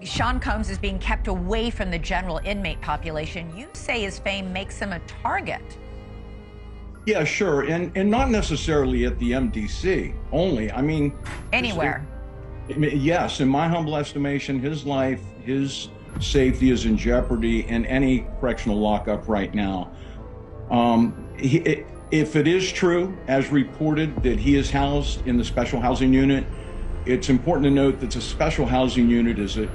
Sean Combs is being kept away from the general inmate population. You say his fame makes him a target. Yeah, sure. And not necessarily at the MDC only. I mean, anywhere. Yes, in my humble estimation, his life, his safety is in jeopardy in any correctional lockup right now. If it is true, as reported, that he is housed in the special housing unit, it's important to note that the special housing unit is a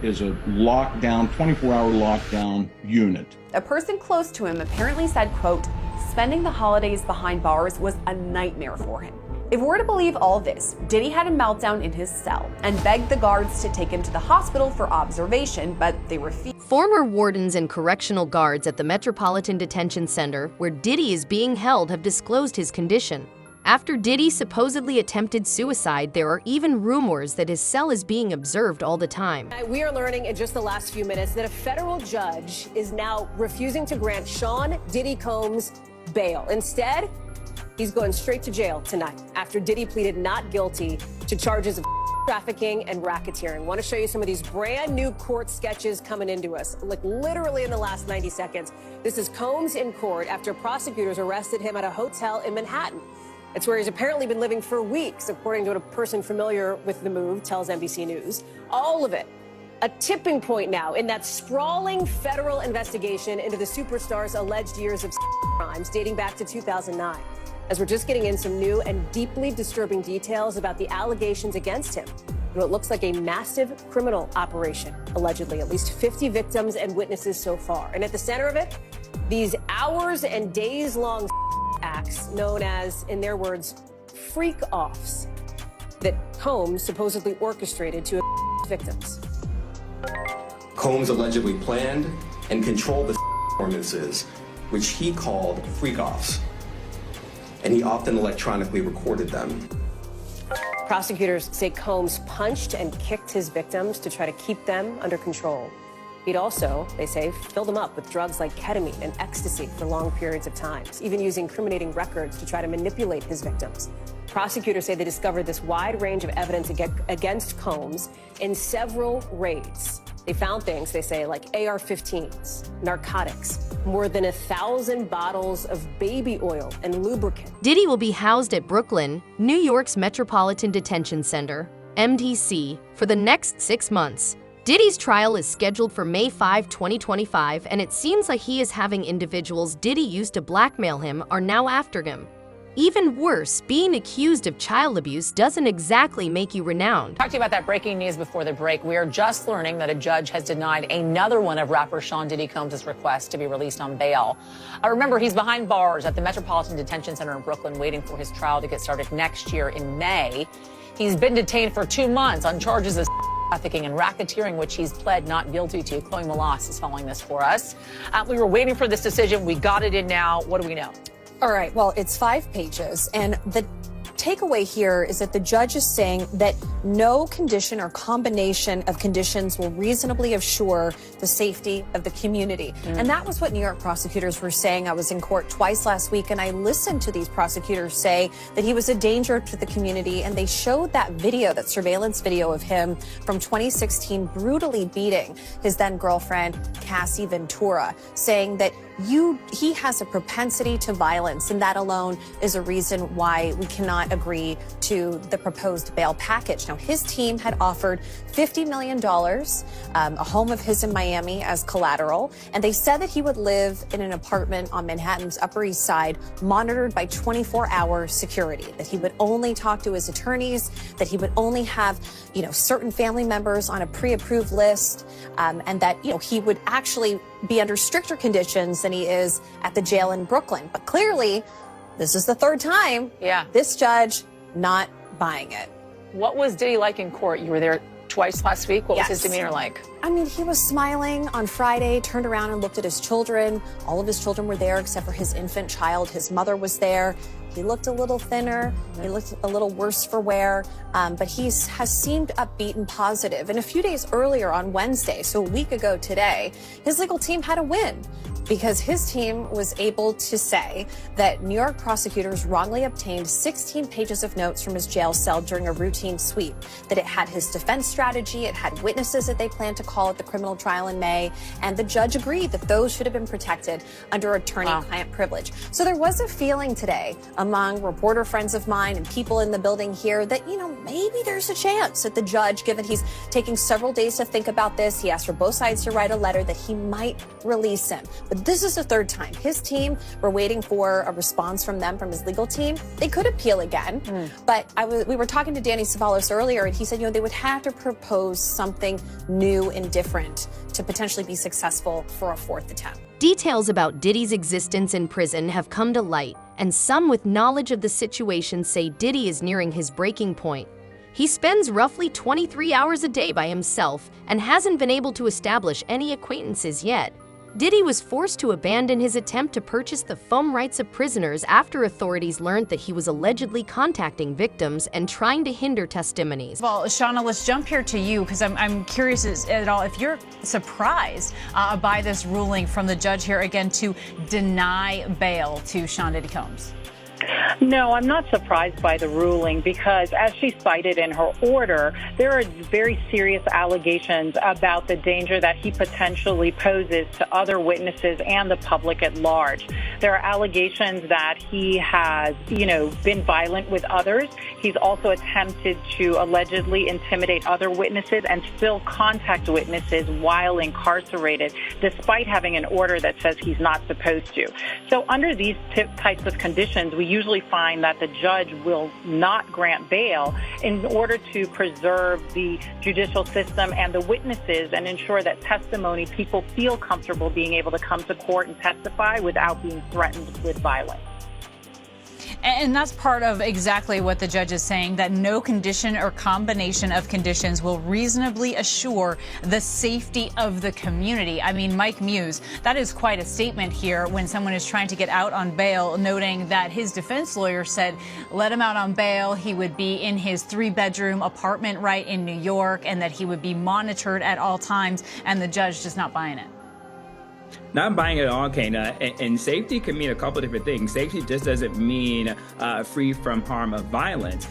lockdown, 24-hour lockdown unit. A person close to him apparently said, quote, spending the holidays behind bars was a nightmare for him. If we're to believe all this, Diddy had a meltdown in his cell and begged the guards to take him to the hospital for observation, but they refused. Former wardens and correctional guards at the Metropolitan Detention Center, where Diddy is being held, have disclosed his condition. After Diddy supposedly attempted suicide, there are even rumors that his cell is being observed all the time. We are learning in just the last few minutes that a federal judge is now refusing to grant Sean Diddy Combs bail. Instead, he's going straight to jail tonight after Diddy pleaded not guilty to charges of trafficking and racketeering. Want to show you some of these brand new court sketches coming into us, like literally in the last 90 seconds. This is Combs in court after prosecutors arrested him at a hotel in Manhattan. It's where he's apparently been living for weeks, according to what a person familiar with the move tells NBC News. All of it a tipping point now in that sprawling federal investigation into the superstar's alleged years of crimes dating back to 2009. As we're just getting in some new and deeply disturbing details about the allegations against him. What looks like a massive criminal operation, allegedly. At least 50 victims and witnesses so far. And at the center of it, these hours and days-long acts known as, in their words, freak-offs that Combs supposedly orchestrated to victims. Combs allegedly planned and controlled the performances, which he called freak-offs, and he often electronically recorded them. Prosecutors say Combs punched and kicked his victims to try to keep them under control. He'd also, they say, filled them up with drugs like ketamine and ecstasy for long periods of time, even using incriminating records to try to manipulate his victims. Prosecutors say they discovered this wide range of evidence against Combs in several raids. They found things, they say, like AR-15s, narcotics, more than 1,000 bottles of baby oil and lubricant. Diddy will be housed at Brooklyn, New York's Metropolitan Detention Center, MDC, for the next 6 months. Diddy's trial is scheduled for May 5, 2025, and it seems like he is having individuals Diddy used to blackmail him are now after him. Even worse, being accused of child abuse doesn't exactly make you renowned. Talk to you about that breaking news before the break. We are just learning that a judge has denied another one of rapper Sean Diddy Combs' requests to be released on bail. Remember, he's behind bars at the Metropolitan Detention Center in Brooklyn, waiting for his trial to get started next year in May. He's been detained for 2 months on charges of trafficking and racketeering, which he's pled not guilty to. Chloe Malas is following this for us. We were waiting for this decision. We got it in now. What do we know? All right, well, it's 5 pages, and the takeaway here is that the judge is saying that no condition or combination of conditions will reasonably assure the safety of the community. And that was what New York prosecutors were saying. I was in court twice last week, and I listened to these prosecutors say that he was a danger to the community, and they showed that video, that surveillance video of him from 2016 brutally beating his then girlfriend, Cassie Ventura, saying that he has a propensity to violence, and that alone is a reason why we cannot agree to the proposed bail package. Now, his team had offered $50 million, a home of his in Miami as collateral, and they said that he would live in an apartment on Manhattan's Upper East Side, monitored by 24-hour security, that he would only talk to his attorneys, that he would only have, certain family members on a pre-approved list, and that, he would actually be under stricter conditions than he is at the jail in Brooklyn. But clearly, this is the 3rd time. Yeah. This judge not buying it. What was Diddy like in court? You were there twice last week. What was his demeanor like? I mean, he was smiling on Friday, turned around and looked at his children. All of his children were there except for his infant child. His mother was there. He looked a little thinner. He looked a little worse for wear, but he has seemed upbeat and positive. And a few days earlier on Wednesday, so a week ago today, his legal team had a win. because his team was able to say that New York prosecutors wrongly obtained 16 pages of notes from his jail cell during a routine sweep, that it had his defense strategy, it had witnesses that they planned to call at the criminal trial in May, and the judge agreed that those should have been protected under attorney-client privilege. So there was a feeling today among reporter friends of mine and people in the building here that, maybe there's a chance that the judge, given he's taking several days to think about this, he asked for both sides to write a letter, that he might release him. But this is the third time. His team, we're waiting for a response from them, from his legal team. They could appeal again. But we were talking to Danny Savalos earlier, and he said, they would have to propose something new and different to potentially be successful for a fourth attempt. Details about Diddy's existence in prison have come to light, and some with knowledge of the situation say Diddy is nearing his breaking point. He spends roughly 23 hours a day by himself and hasn't been able to establish any acquaintances yet. Diddy was forced to abandon his attempt to purchase the phone rights of prisoners after authorities learned that he was allegedly contacting victims and trying to hinder testimonies. Well, Shauna, let's jump here to you, because I'm curious at all if you're surprised by this ruling from the judge here again to deny bail to Sean Diddy Combs. No, I'm not surprised by the ruling because, as she cited in her order, there are very serious allegations about the danger that he potentially poses to other witnesses and the public at large. There are allegations that he has, been violent with others. He's also attempted to allegedly intimidate other witnesses and still contact witnesses while incarcerated, despite having an order that says he's not supposed to. So under these types of conditions, we usually find that the judge will not grant bail in order to preserve the judicial system and the witnesses and ensure that testimony, people feel comfortable being able to come to court and testify without being threatened with violence. And that's part of exactly what the judge is saying, that no condition or combination of conditions will reasonably assure the safety of the community. I mean, Mike Muse, that is quite a statement here when someone is trying to get out on bail, noting that his defense lawyer said let him out on bail, he would be in his 3-bedroom apartment right in New York, and that he would be monitored at all times, and the judge just not buying it. Not buying it at all, Kana. And safety can mean a couple different things. Safety just doesn't mean free from harm of violence.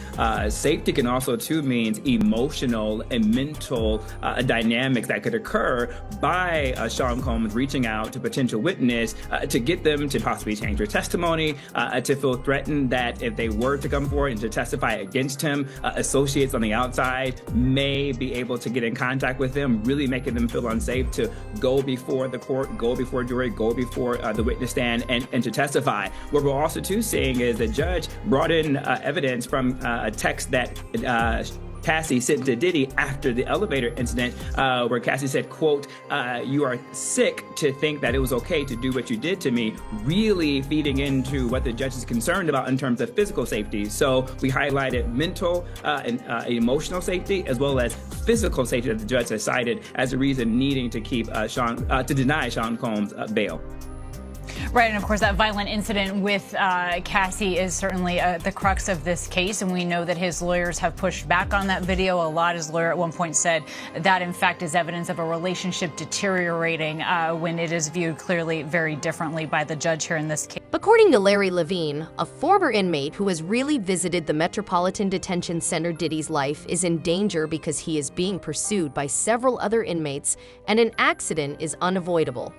Safety can also, too, means emotional and mental dynamics that could occur by Sean Combs reaching out to potential witness to get them to possibly change their testimony, to feel threatened that if they were to come forward and to testify against him, associates on the outside may be able to get in contact with them, really making them feel unsafe to go before the court, go before jury, go before the witness stand and to testify. What we're also too seeing is the judge brought in evidence from a text that Cassie sent to Diddy after the elevator incident, where Cassie said, quote, "You are sick to think that it was okay to do what you did to me," really feeding into what the judge is concerned about in terms of physical safety. So we highlighted mental and emotional safety as well as physical safety that the judge has cited as a reason needing to keep to deny Sean Combs bail. Right, and of course that violent incident with Cassie is certainly the crux of this case, and we know that his lawyers have pushed back on that video a lot. His lawyer at one point said that in fact is evidence of a relationship deteriorating when it is viewed clearly very differently by the judge here in this case. According to Larry Levine, a former inmate who has really visited the Metropolitan Detention Center, Diddy's life is in danger because he is being pursued by several other inmates and an accident is unavoidable.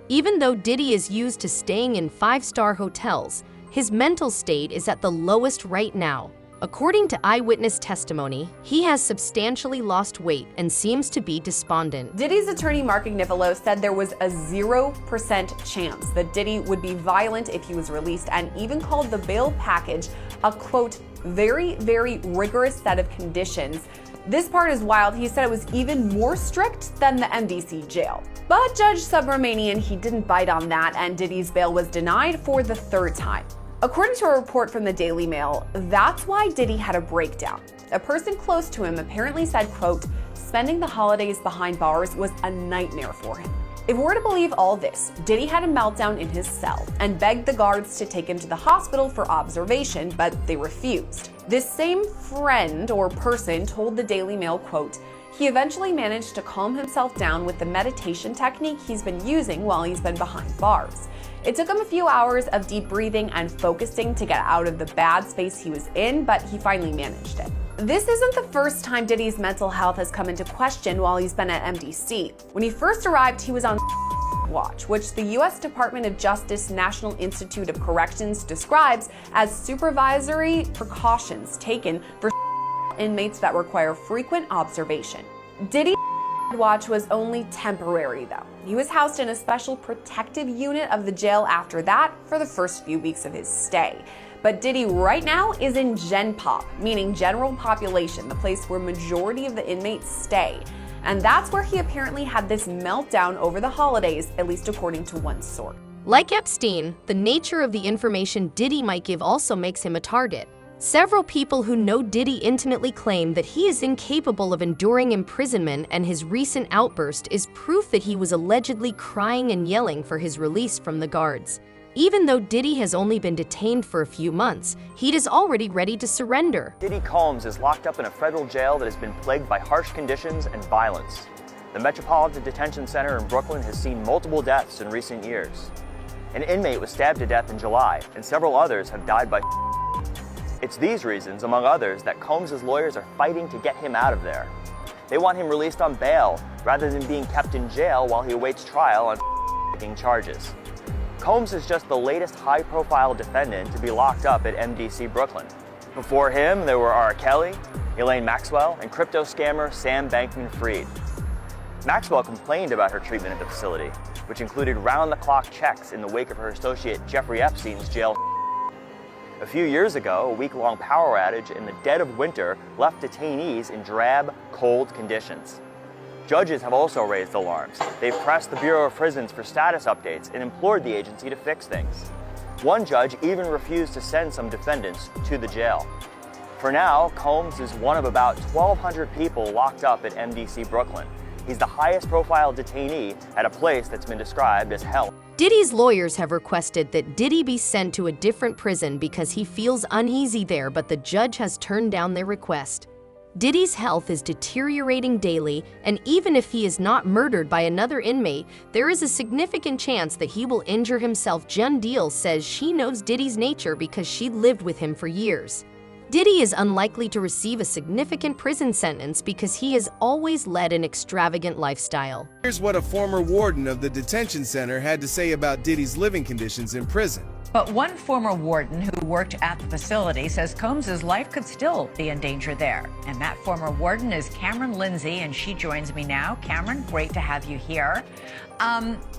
Even though Diddy is used to staying in 5-star hotels, his mental state is at the lowest right now. According to eyewitness testimony, he has substantially lost weight and seems to be despondent. Diddy's attorney Mark Ignifilo said there was a 0% chance that Diddy would be violent if he was released, and even called the bail package a, quote, very, very rigorous set of conditions. This part is wild. He said it was even more strict than the MDC jail. But Judge Subramanian, he didn't bite on that, and Diddy's bail was denied for the 3rd time. According to a report from the Daily Mail, that's why Diddy had a breakdown. A person close to him apparently said, quote, spending the holidays behind bars was a nightmare for him. If we're to believe all this, Diddy had a meltdown in his cell and begged the guards to take him to the hospital for observation, but they refused. This same friend or person told the Daily Mail, quote, He eventually managed to calm himself down with the meditation technique he's been using while he's been behind bars. It took him a few hours of deep breathing and focusing to get out of the bad space he was in, but he finally managed it. This isn't the first time Diddy's mental health has come into question while he's been at MDC. When he first arrived, he was on watch, which the U.S. Department of Justice National Institute of Corrections describes as supervisory precautions taken for inmates that require frequent observation. Diddy's watch was only temporary, though. He was housed in a special protective unit of the jail after that for the first few weeks of his stay. But Diddy right now is in Gen Pop, meaning general population, the place where majority of the inmates stay. And that's where he apparently had this meltdown over the holidays, at least according to one source. Like Epstein, the nature of the information Diddy might give also makes him a target. Several people who know Diddy intimately claim that he is incapable of enduring imprisonment, and his recent outburst is proof that he was allegedly crying and yelling for his release from the guards. Even though Diddy has only been detained for a few months, he is already ready to surrender. Diddy Combs is locked up in a federal jail that has been plagued by harsh conditions and violence. The Metropolitan Detention Center in Brooklyn has seen multiple deaths in recent years. An inmate was stabbed to death in July, and several others have died by It's these reasons, among others, that Combs' lawyers are fighting to get him out of there. They want him released on bail, rather than being kept in jail while he awaits trial on charges. Combs is just the latest high-profile defendant to be locked up at MDC Brooklyn. Before him, there were R. Kelly, Elaine Maxwell, and crypto scammer Sam Bankman-Fried. Maxwell complained about her treatment at the facility, which included round-the-clock checks in the wake of her associate Jeffrey Epstein's jail. A few years ago, a week-long power outage in the dead of winter left detainees in drab, cold conditions. Judges have also raised alarms. They've pressed the Bureau of Prisons for status updates and implored the agency to fix things. One judge even refused to send some defendants to the jail. For now, Combs is one of about 1,200 people locked up at MDC Brooklyn. He's the highest profile detainee at a place that's been described as hell. Diddy's lawyers have requested that Diddy be sent to a different prison because he feels uneasy there, but the judge has turned down their request. Diddy's health is deteriorating daily, and even if he is not murdered by another inmate, there is a significant chance that he will injure himself. Jen Deal says she knows Diddy's nature because she lived with him for years. Diddy is unlikely to receive a significant prison sentence because he has always led an extravagant lifestyle. Here's what a former warden of the detention center had to say about Diddy's living conditions in prison. But one former warden who worked at the facility says Combs' life could still be in danger there. And that former warden is Cameron Lindsay, and she joins me now. Cameron, great to have you here.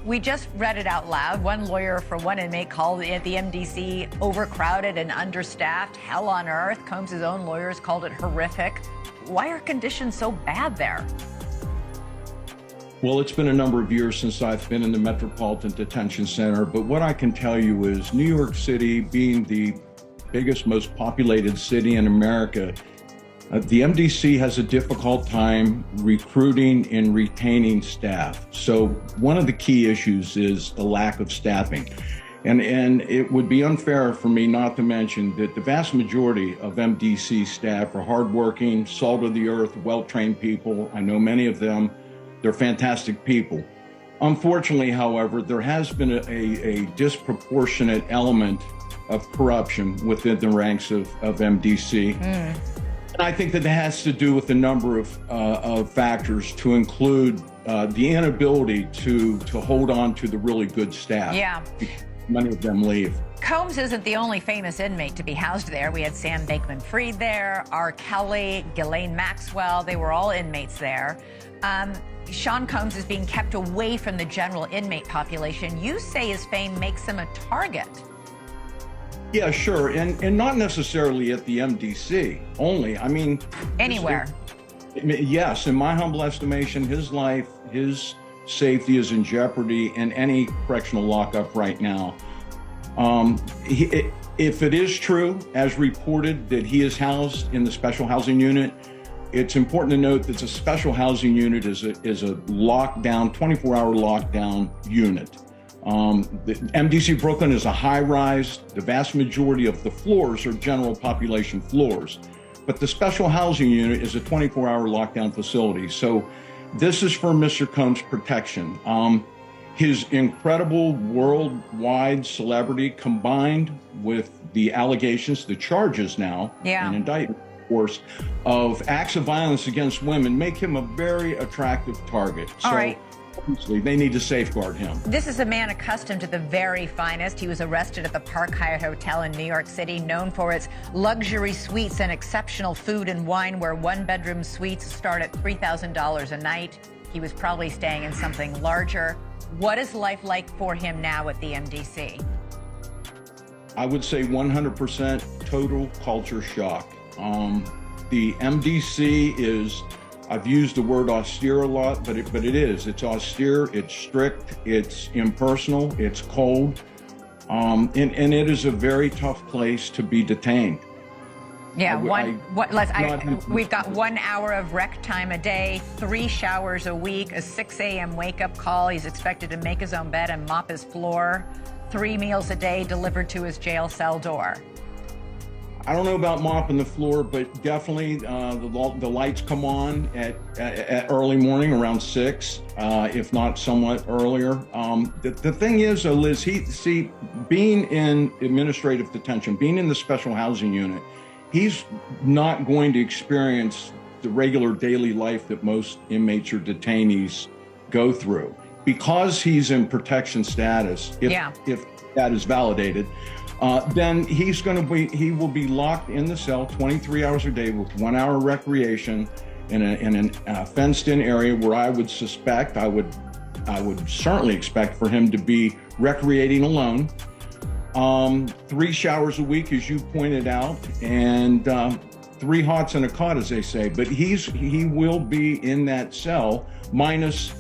We just read it out loud. One lawyer for one inmate called the MDC overcrowded and understaffed, hell on earth. Combs' own lawyers called it horrific. Why are conditions so bad there? Well, it's been a number of years since I've been in the Metropolitan Detention Center, but what I can tell you is New York City, being the biggest, most populated city in America, the MDC has a difficult time recruiting and retaining staff. So one of the key issues is the lack of staffing. And it would be unfair for me not to mention that the vast majority of MDC staff are hardworking, salt of the earth, well-trained people. I know many of them. They're fantastic people. Unfortunately, however, there has been a disproportionate element of corruption within the ranks of MDC. And I think that has to do with a number of factors, to include the inability to hold on to the really good staff. Yeah. Many of them leave. Combs isn't the only famous inmate to be housed there. We had Sam Bankman-Fried there, R. Kelly, Ghislaine Maxwell. They were all inmates there. Sean Combs is being kept away from the general inmate population. You say his fame makes him a target. Yeah, sure. And not necessarily at the MDC only. I mean, anywhere. Yes, in my humble estimation, his life, his safety is in jeopardy in any correctional lockup right now. If it is true, as reported, that he is housed in the special housing unit, it's important to note that the special housing unit is a lockdown, 24-hour lockdown unit. The MDC Brooklyn is a high-rise. The vast majority of the floors are general population floors. But the special housing unit is a 24-hour lockdown facility. So this is for Mr. Combs' protection. His incredible worldwide celebrity combined with the allegations, the charges now, and indictment, of course, of acts of violence against women make him a very attractive target. All so right. obviously they need to safeguard him. This is a man accustomed to the very finest. He was arrested at the Park Hyatt Hotel in New York City, known for its luxury suites and exceptional food and wine, where one-bedroom suites start at $3,000 a night. He was probably staying in something larger. What is life like for him now at the MDC? I would say 100% total culture shock. The MDC is, I've used the word austere a lot, but it is. It's austere, it's strict, it's impersonal, it's cold, and it is a very tough place to be detained. Yeah, we've got 1 hour of rec time a day, 3 showers a week, a 6 a.m. wake-up call. He's expected to make his own bed and mop his floor, 3 meals a day delivered to his jail cell door. I don't know about mopping the floor, but definitely the lights come on at early morning around 6, if not somewhat earlier. The thing is, though, Liz, being in administrative detention, being in the special housing unit, he's not going to experience the regular daily life that most inmates or detainees go through. Because he's in protection status, if that is validated, then he will be locked in the cell 23 hours a day with 1 hour recreation in a fenced-in area where I would certainly expect for him to be recreating alone. 3 showers a week, as you pointed out, and 3 hots and a cot, as they say. But he will be in that cell, minus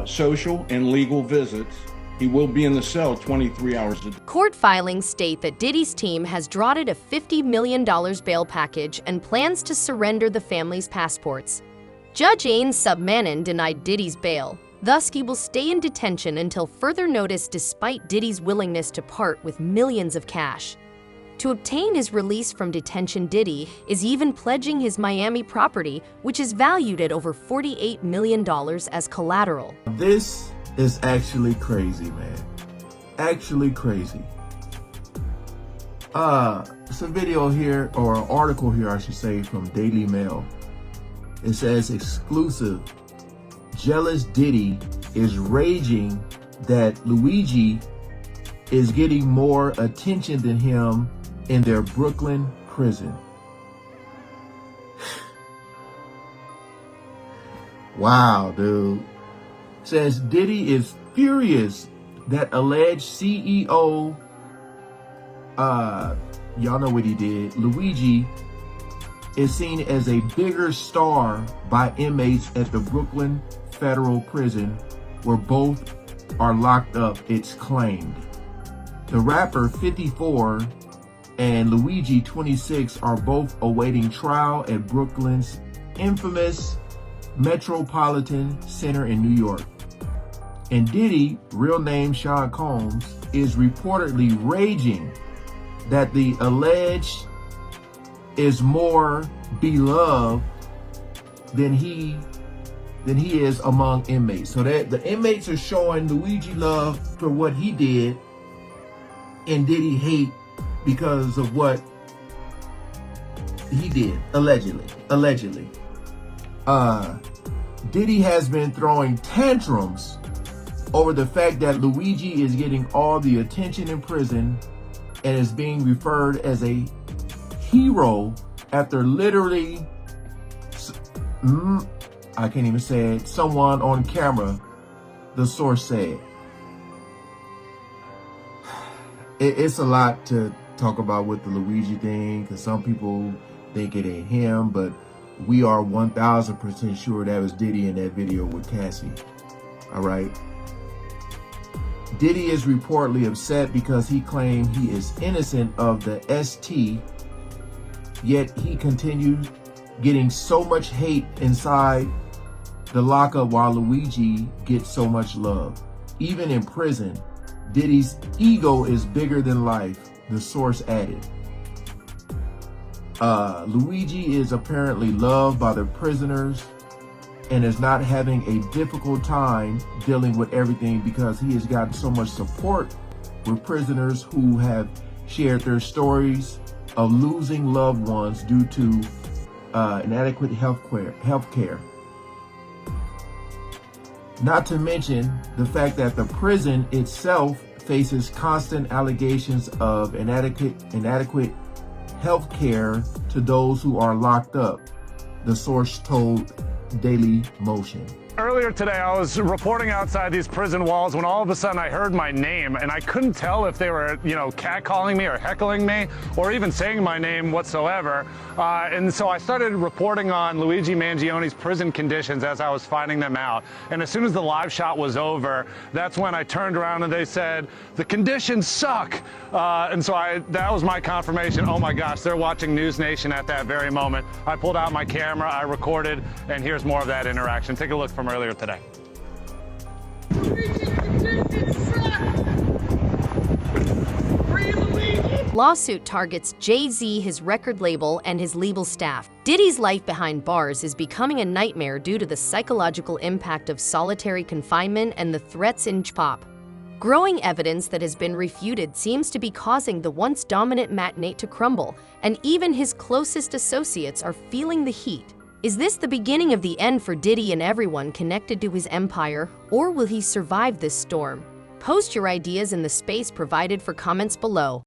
social and legal visits. He will be in the cell 23 hours a day. Court filings state that Diddy's team has drafted a $50 million bail package and plans to surrender the family's passports. Judge Ain Submanin denied Diddy's bail. Thus, he will stay in detention until further notice, despite Diddy's willingness to part with millions of cash. To obtain his release from detention, Diddy is even pledging his Miami property, which is valued at over $48 million as collateral. This is actually crazy, man. Actually crazy. It's a video here, or an article here, I should say, from Daily Mail. It says, exclusive. Jealous Diddy is raging that Luigi is getting more attention than him in their Brooklyn prison. Wow, dude. Says Diddy is furious that alleged CEO, y'all know what he did, Luigi, is seen as a bigger star by inmates at the Brooklyn Federal Prison, where both are locked up, it's claimed. The rapper, 54, and Luigi, 26, are both awaiting trial at Brooklyn's infamous Metropolitan Center in New York. And Diddy, real name Sean Combs, is reportedly raging that the alleged is more beloved than he is among inmates. So that the inmates are showing Luigi love for what he did and Diddy hate because of what he did, allegedly. Diddy has been throwing tantrums over the fact that Luigi is getting all the attention in prison and is being referred as a hero after literally, I can't even say it, someone on camera, the source said. It's a lot to talk about with the Luigi thing, because some people think it ain't him, but we are 1000% sure that was Diddy in that video with Cassie. All right. Diddy is reportedly upset because he claimed he is innocent of the ST, yet he continued getting so much hate inside the lockup while Luigi gets so much love. Even in prison, Diddy's ego is bigger than life, the source added. Luigi is apparently loved by the prisoners and is not having a difficult time dealing with everything because he has gotten so much support with prisoners who have shared their stories of losing loved ones due to inadequate health care. Not to mention the fact that the prison itself faces constant allegations of inadequate health care to those who are locked up, the source told Daily Motion. Earlier today, I was reporting outside these prison walls when all of a sudden I heard my name, and I couldn't tell if they were, catcalling me or heckling me or even saying my name whatsoever. And so I started reporting on Luigi Mangione's prison conditions as I was finding them out. And as soon as the live shot was over, that's when I turned around and they said, "The conditions suck." And so that was my confirmation. Oh my gosh, they're watching News Nation at that very moment. I pulled out my camera, I recorded, and here's more of that interaction. Take a look from earlier today. Lawsuit targets Jay-Z, his record label, and his legal staff. Diddy's life behind bars is becoming a nightmare due to the psychological impact of solitary confinement and the threats in hip-hop. Growing evidence that has been refuted seems to be causing the once dominant magnate to crumble, and even his closest associates are feeling the heat. Is this the beginning of the end for Diddy and everyone connected to his empire, or will he survive this storm? Post your ideas in the space provided for comments below.